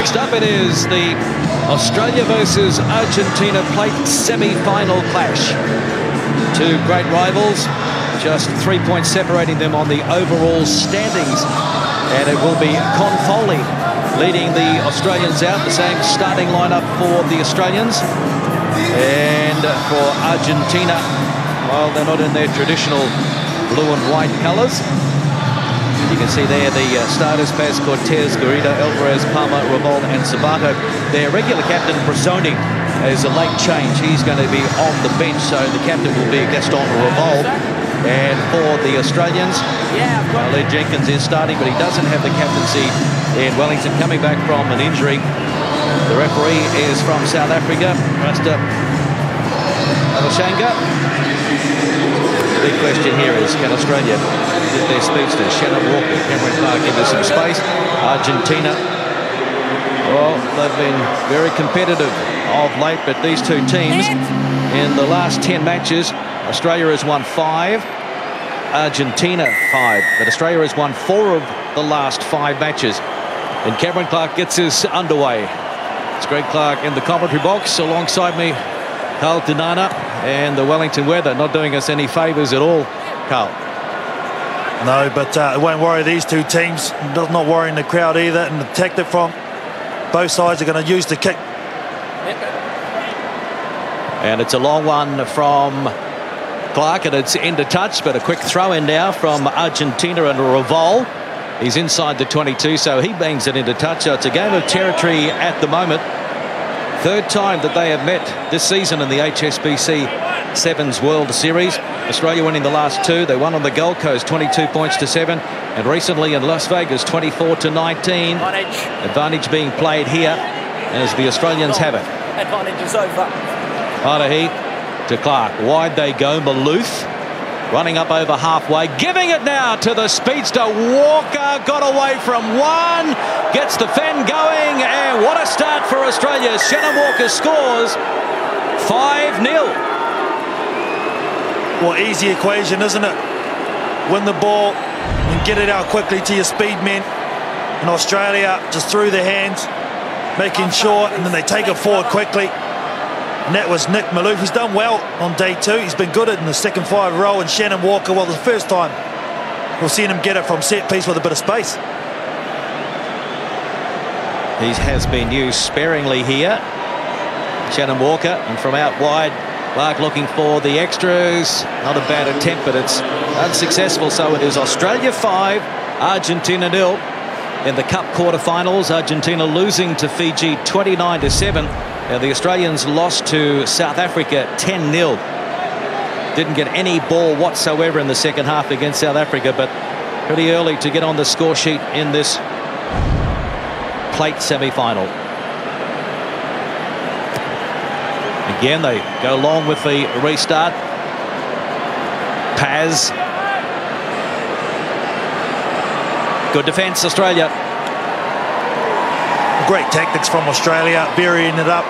Next up, it is the Australia versus Argentina plate semi-final clash. Two great rivals, just 3 points separating them on the overall standings. And it will be Con Foley leading the Australians out, the same starting lineup for the Australians. And for Argentina, well, they're not in their traditional blue and white colours. You can see there the starters: Paz, Cortez, Garrido, Alvarez, Palmer, Revolt and Sabato. Their regular captain, Brasoni, is a late change. He's going to be on the bench, so the captain will be Gaston Revolt. And for the Australians, Led Jenkins is starting, but he doesn't have the captaincy in Wellington, coming back from an injury. The referee is from South Africa, Rasta Alashanga. The big question here is, can Australia get their speedsters, Shannon Walker, Cameron Clark, into some space? Argentina, well, they've been very competitive of late, but these two teams, in the last 10 matches, Australia has won 5, Argentina 5, but Australia has won 4 of the last 5 matches. And Cameron Clark gets us underway. It's Greg Clark in the commentary box alongside me, Carl Dinana, and the Wellington weather not doing us any favours at all, Carl. No, but it won't worry these two teams. Not worrying the crowd either. And the tactic from both sides are going to use the kick. And it's a long one from Clark, and it's into touch, but a quick throw in now from Argentina and Revol. He's inside the 22, so he bangs it into touch. So it's a game of territory at the moment. Third time that they have met this season in the HSBC Sevens World Series. Australia winning the last 2. They won on the Gold Coast 22 points to 7, and recently in Las Vegas 24 to 19. Advantage being played here as the Australians have it. Advantage is over. Padahi to Clark. Wide they go. Maloof running up over halfway, giving it now to the speedster. Walker got away from one, gets the fen going, and what a start for Australia. Shannon Walker scores 5-0. Well, easy equation, isn't it? Win the ball and get it out quickly to your speed men. And Australia just through their hands, making sure, and then they take it forward quickly. And that was Nick Maloof. He's done well on day 2. He's been good in the second 5 row. And Shannon Walker, well, the first time we've seen him get it from set piece with a bit of space. He has been used sparingly here, Shannon Walker, and from out wide, Clark looking for the extras. Not a bad attempt, but it's unsuccessful. So it is Australia 5, Argentina 0 in the Cup quarterfinals. Argentina losing to Fiji 29 to 7. The Australians lost to South Africa 10-0. Didn't get any ball whatsoever in the second half against South Africa, but pretty early to get on the score sheet in this plate semi-final. Again, they go long with the restart. Paz. Good defence, Australia. Great tactics from Australia, burying it up.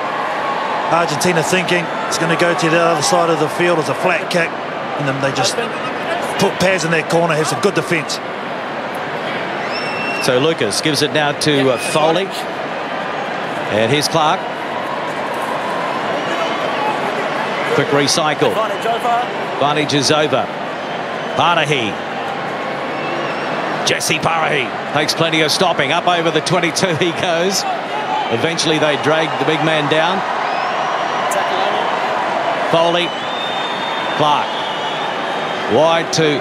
Argentina thinking it's going to go to the other side of the field as a flat kick, and then they just put Paz in their corner. Has a good defence. So Lucas gives it now to Foley, and here's Clark. Quick recycle. Advantage is over. Padahi. Jesse Padahi takes plenty of stopping. Up over the 22 he goes. Eventually they drag the big man down. Foley. Clark. Wide to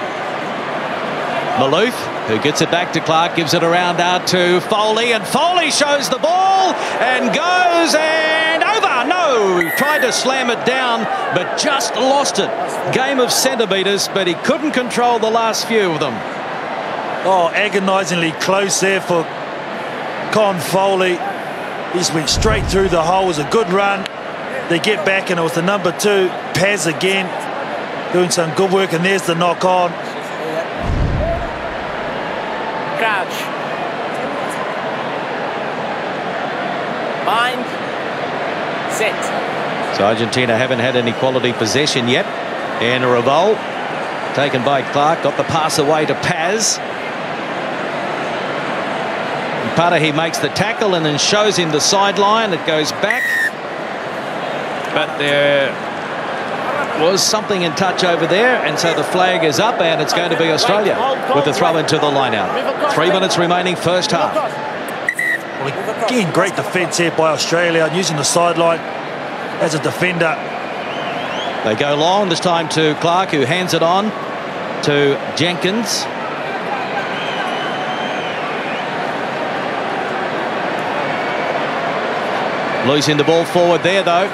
Maloof, who gets it back to Clark, gives it around out to Foley, and Foley shows the ball and goes and over. No, he tried to slam it down, but just lost it. Game of centimetres, but he couldn't control the last few of them. Oh, agonisingly close there for Con Foley. He just went straight through the hole. It was a good run. They get back, and it was the number 2, Paz again, doing some good work, and there's the knock on. Crouch. Bind. Set. So Argentina haven't had any quality possession yet. And a revolt taken by Clark, got the pass away to Paz. Patahi makes the tackle and then shows him the sideline. It goes back. But there was something in touch over there, and so the flag is up, and it's going to be Australia with the throw into the line-out. 3 minutes remaining, first half. Well, again, great defence here by Australia, using the sideline as a defender. They go long, this time to Clark, who hands it on to Jenkins. Losing the ball forward there, though.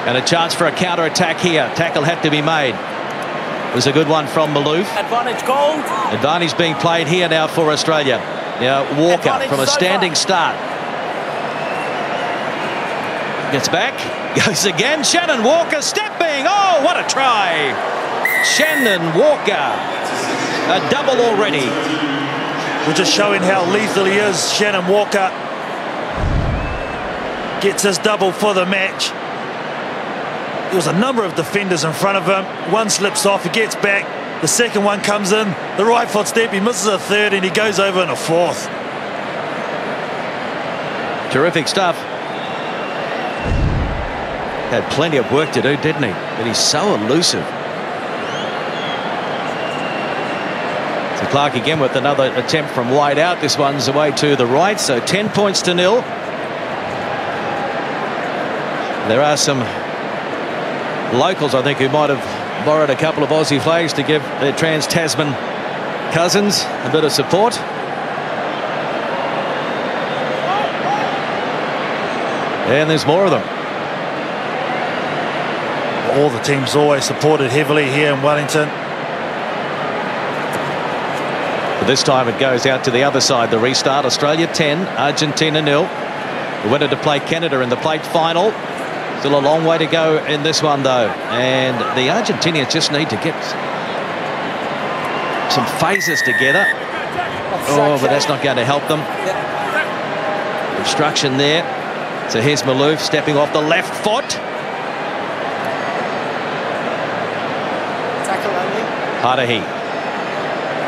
And a chance for a counter-attack here. Tackle had to be made. It was a good one from Malouf. Advantage called. Advantage being played here now for Australia. Now Walker Advantage from a standing start. Gets back. Goes again. Shannon Walker stepping. Oh, what a try. Shannon Walker. A double already. We're just showing how lethal he is. Shannon Walker gets his double for the match. There was a number of defenders in front of him. One slips off, he gets back. The second one comes in, the right foot step, he misses a third, and he goes over in a fourth. Terrific stuff. Had plenty of work to do, didn't he? But he's so elusive. So Clark again with another attempt from wide out. This one's away to the right, so 10 points to 0. There are some locals, I think, who might have borrowed a couple of Aussie flags to give their Trans-Tasman cousins a bit of support. And there's more of them. All the teams always supported heavily here in Wellington. But this time it goes out to the other side. The restart, Australia 10, Argentina 0. The winner to play Canada in the plate final. Still a long way to go in this one, though. And the Argentinians just need to get some phases together. Oh, but that's not going to help them. Obstruction there. So here's Malouf stepping off the left foot. Patahi.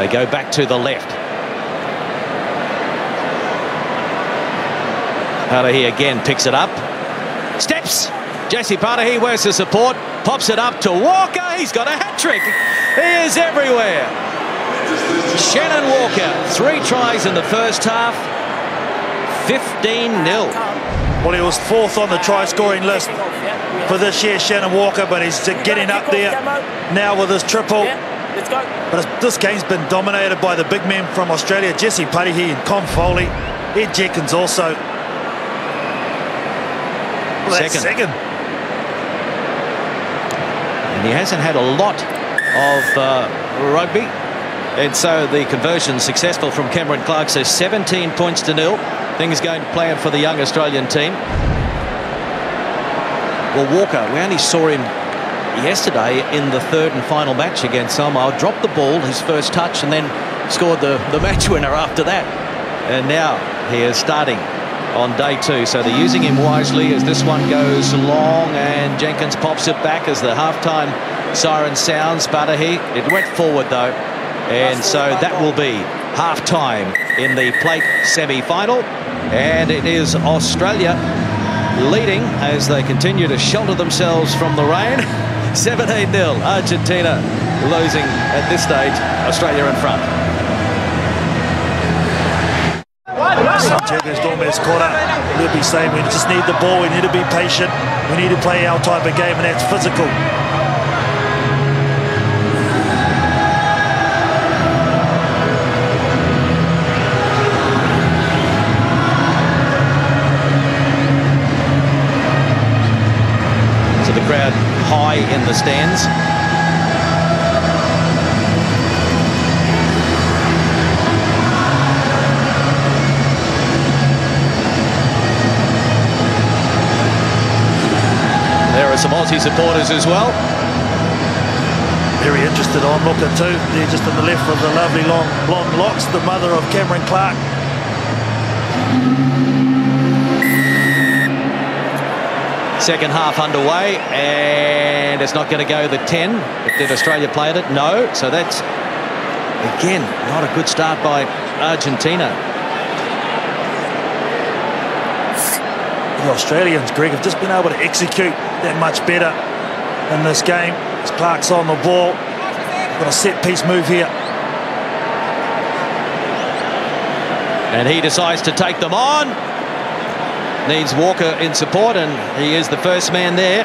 They go back to the left. Patahi again picks it up. Steps. Jesse Patahi, where's the support? Pops it up to Walker. He's got a hat-trick. He is everywhere. Shannon Walker, 3 tries in the first half. 15-0. Well, he was 4th on the try-scoring list for this year, Shannon Walker, but he's getting up there now with his triple. But this game's been dominated by the big men from Australia, Jesse Patahi and Con Foley. Ed Jenkins also. Well, second. And he hasn't had a lot of rugby. And so the conversion successful from Cameron Clark. So 17 points to 0. Things going to plan for the young Australian team. Well, Walker, we only saw him yesterday in the 3rd and final match against Samoa. Dropped the ball, his first touch, and then scored the match winner after that. And now he is starting on day 2. So they're using him wisely as this one goes long, and Jenkins pops it back as the halftime siren sounds. Patahi, it went forward though, and so that will be half-time in the plate semi-final. And it is Australia leading as they continue to shelter themselves from the rain. 17-0. Argentina losing at this stage. Australia in front. Santiago's Dormes corner. He'll be saying we just need the ball. We need to be patient. We need to play our type of game, and that's physical. The crowd high in the stands. There are some Aussie supporters as well. Very interested on looking too. They're just on the left with the lovely long blonde locks, the mother of Cameron Clark. Second half underway, and it's not going to go the 10. But did Australia play at it? No. So that's, again, not a good start by Argentina. the Australians, Greg, have just been able to execute that much better in this game. As Clark's on the ball, got a set-piece move here. And he decides to take them on. Needs Walker in support, and he is the first man there.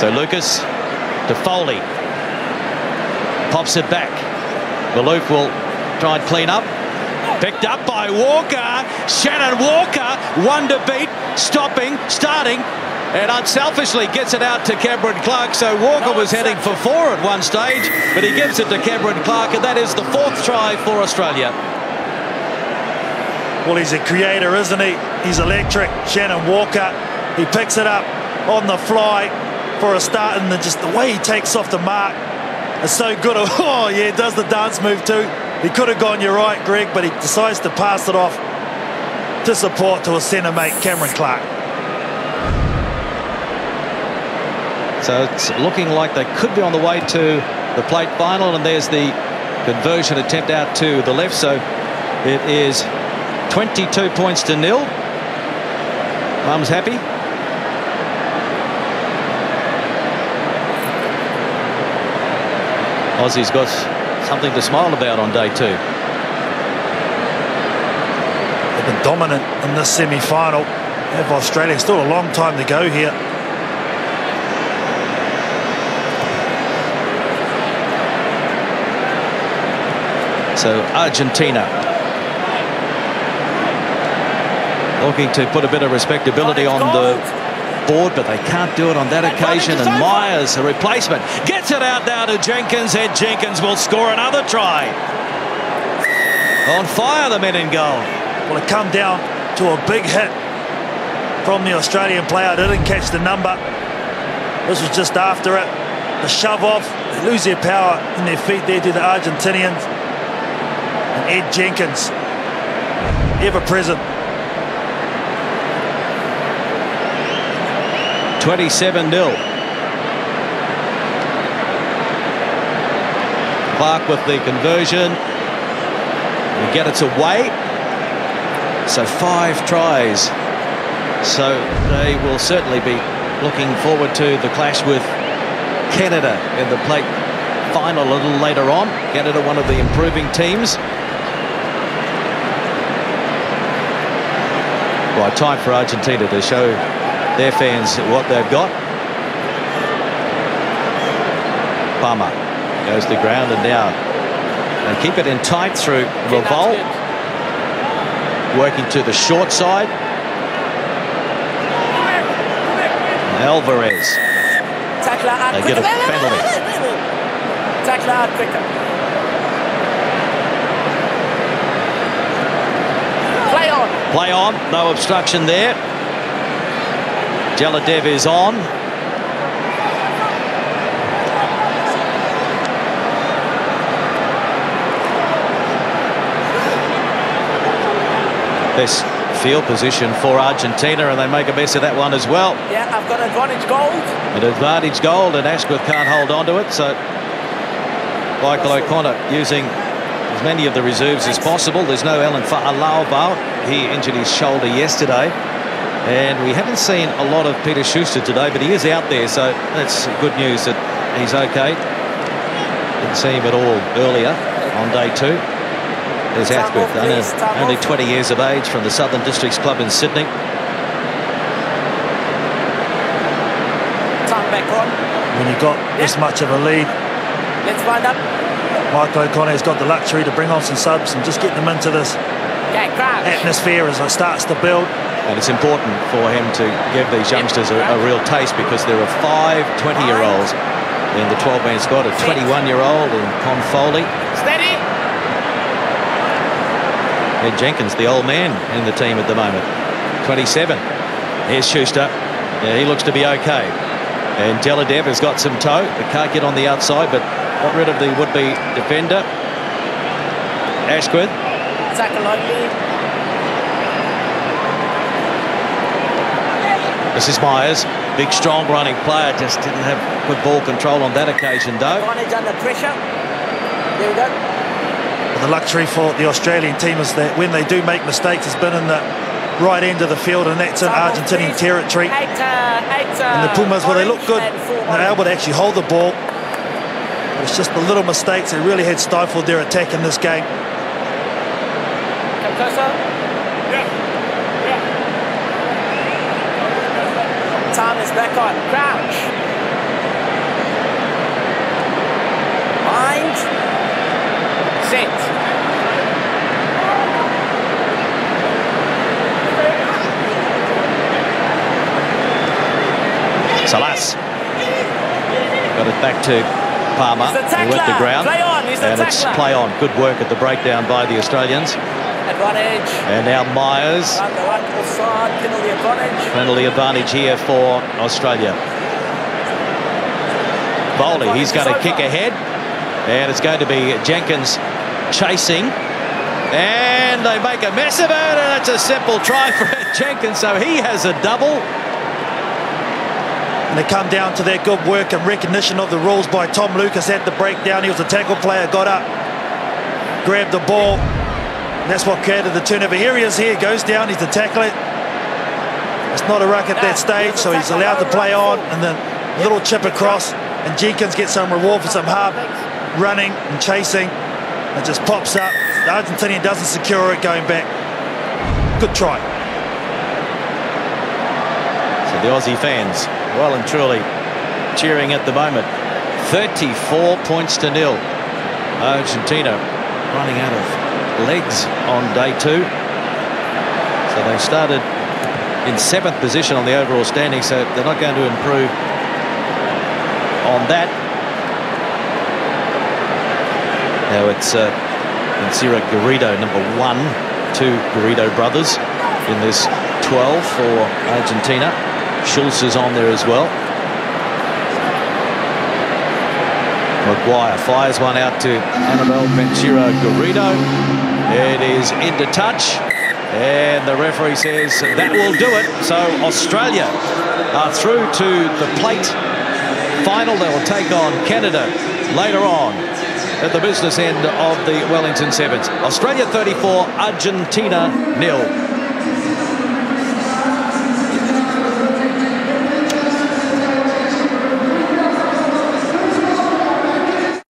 So Lucas to Foley. Pops it back. Malouf will try and clean up. Picked up by Walker. Shannon Walker, one to beat, stopping, starting, and unselfishly gets it out to Cameron Clark. So Walker was heading for 4 at one stage, but he gives it to Cameron Clark, and that is the 4th try for Australia. Well, he's a creator, isn't he? He's electric. Shannon Walker, he picks it up on the fly for a start, and just the way he takes off the mark is so good. Oh, yeah, does the dance move too. He could have gone, you're right, Greg, but he decides to pass it off to support to a centre mate, Cameron Clark. So it's looking like they could be on the way to the plate final, and there's the conversion attempt out to the left. So it is 22 points to 0. Mum's happy. Aussie's got something to smile about on day 2. They've been dominant in this semi-final. Have Australia still a long time to go here. So Argentina looking to put a bit of respectability on the board, but they can't do it on that occasion. And Myers, a replacement, gets it out now to Jenkins, and Jenkins will score another try. On fire, the men in goal. Well, it come down to a big hit from the Australian player. Didn't catch the number. This was just after it. The shove off. They lose their power in their feet there to the Argentinians. And Ed Jenkins, ever present. 27-0. Clark with the conversion. We get it away. So 5 tries. So they will certainly be looking forward to the clash with Canada in the plate final a little later on. Canada, one of the improving teams. Right, time for Argentina to show their fans what they've got. Palmer goes to the ground, and now they keep it in tight through Revolt. Working to the short side. Alvarez. They get a penalty. Tackle out quicker. Play on. Play on. No obstruction there. Jaladev is on. This field position for Argentina, and they make a mess of that one as well. Yeah, I've got advantage gold. An advantage gold, and Ashworth can't hold on to it. So Michael O'Connor using as many of the reserves as possible. There's no Alan Fa'alaubau. He injured his shoulder yesterday. And we haven't seen a lot of Peter Schuster today, but he is out there, so that's good news that he's okay. Didn't see him at all earlier on day 2. There's Ashworth, only 20 years of age, from the Southern Districts Club in Sydney. Time back on. When you've got this much of a lead, Let's wind up. Michael O'Connor's got the luxury to bring on some subs and just get them into this atmosphere as it starts to build. And it's important for him to give these youngsters a real taste, because there are 5 20-year-olds in the 12-man squad, a 21-year-old in Con Foley. Steady. Ed Jenkins, the old man in the team at the moment, 27. Here's Schuster. Yeah, he looks to be okay. And Jaladev has got some toe. They can't get on the outside, but got rid of the would-be defender. Ashworth. This is Myers, big, strong running player, just didn't have good ball control on that occasion, though. Advantage under pressure. There we go. The luxury for the Australian team is that when they do make mistakes, it's been in the right end of the field, and that's in Argentinian territory. And the Pumas, well, they look good. They're able to actually hold the ball. It's just the little mistakes that really had stifled their attack in this game. Time is back on. Crouch. Mind. Set. Salas got it back to Palmer. He went the ground, and it's play on. Good work at the breakdown by the Australians. Advantage. And now Myers. Penalty advantage. Penalty advantage here for Australia. Bowley, he's going to kick ahead, and it's going to be Jenkins chasing, and they make a mess of it, and it's a simple try for Jenkins, so he has a double. And they come down to their good work and recognition of the rules by Tom Lucas at the breakdown. He was a tackle player, got up, grabbed the ball, and that's what created the turnover. Here he is, here goes down, he's the tackler. It's not a ruck at that stage, so he's allowed to play on, and then a little chip across, and Jenkins gets some reward for some hard running and chasing. It just pops up. The Argentinian doesn't secure it going back. Good try. So the Aussie fans well and truly cheering at the moment. 34 points to nil. Argentina running out of legs on day 2. So they started in 7th position on the overall standing, so they're not going to improve on that. Now it's Ciro Garrido, number 1, 2 Garrido brothers in this 12 for Argentina. Schultz is on there as well. Maguire fires one out to Anibal Ventura Garrido. It is into touch, and the referee says that will do it. So Australia are through to the plate final. They will take on Canada later on at the business end of the Wellington Sevens. Australia 34, Argentina 0.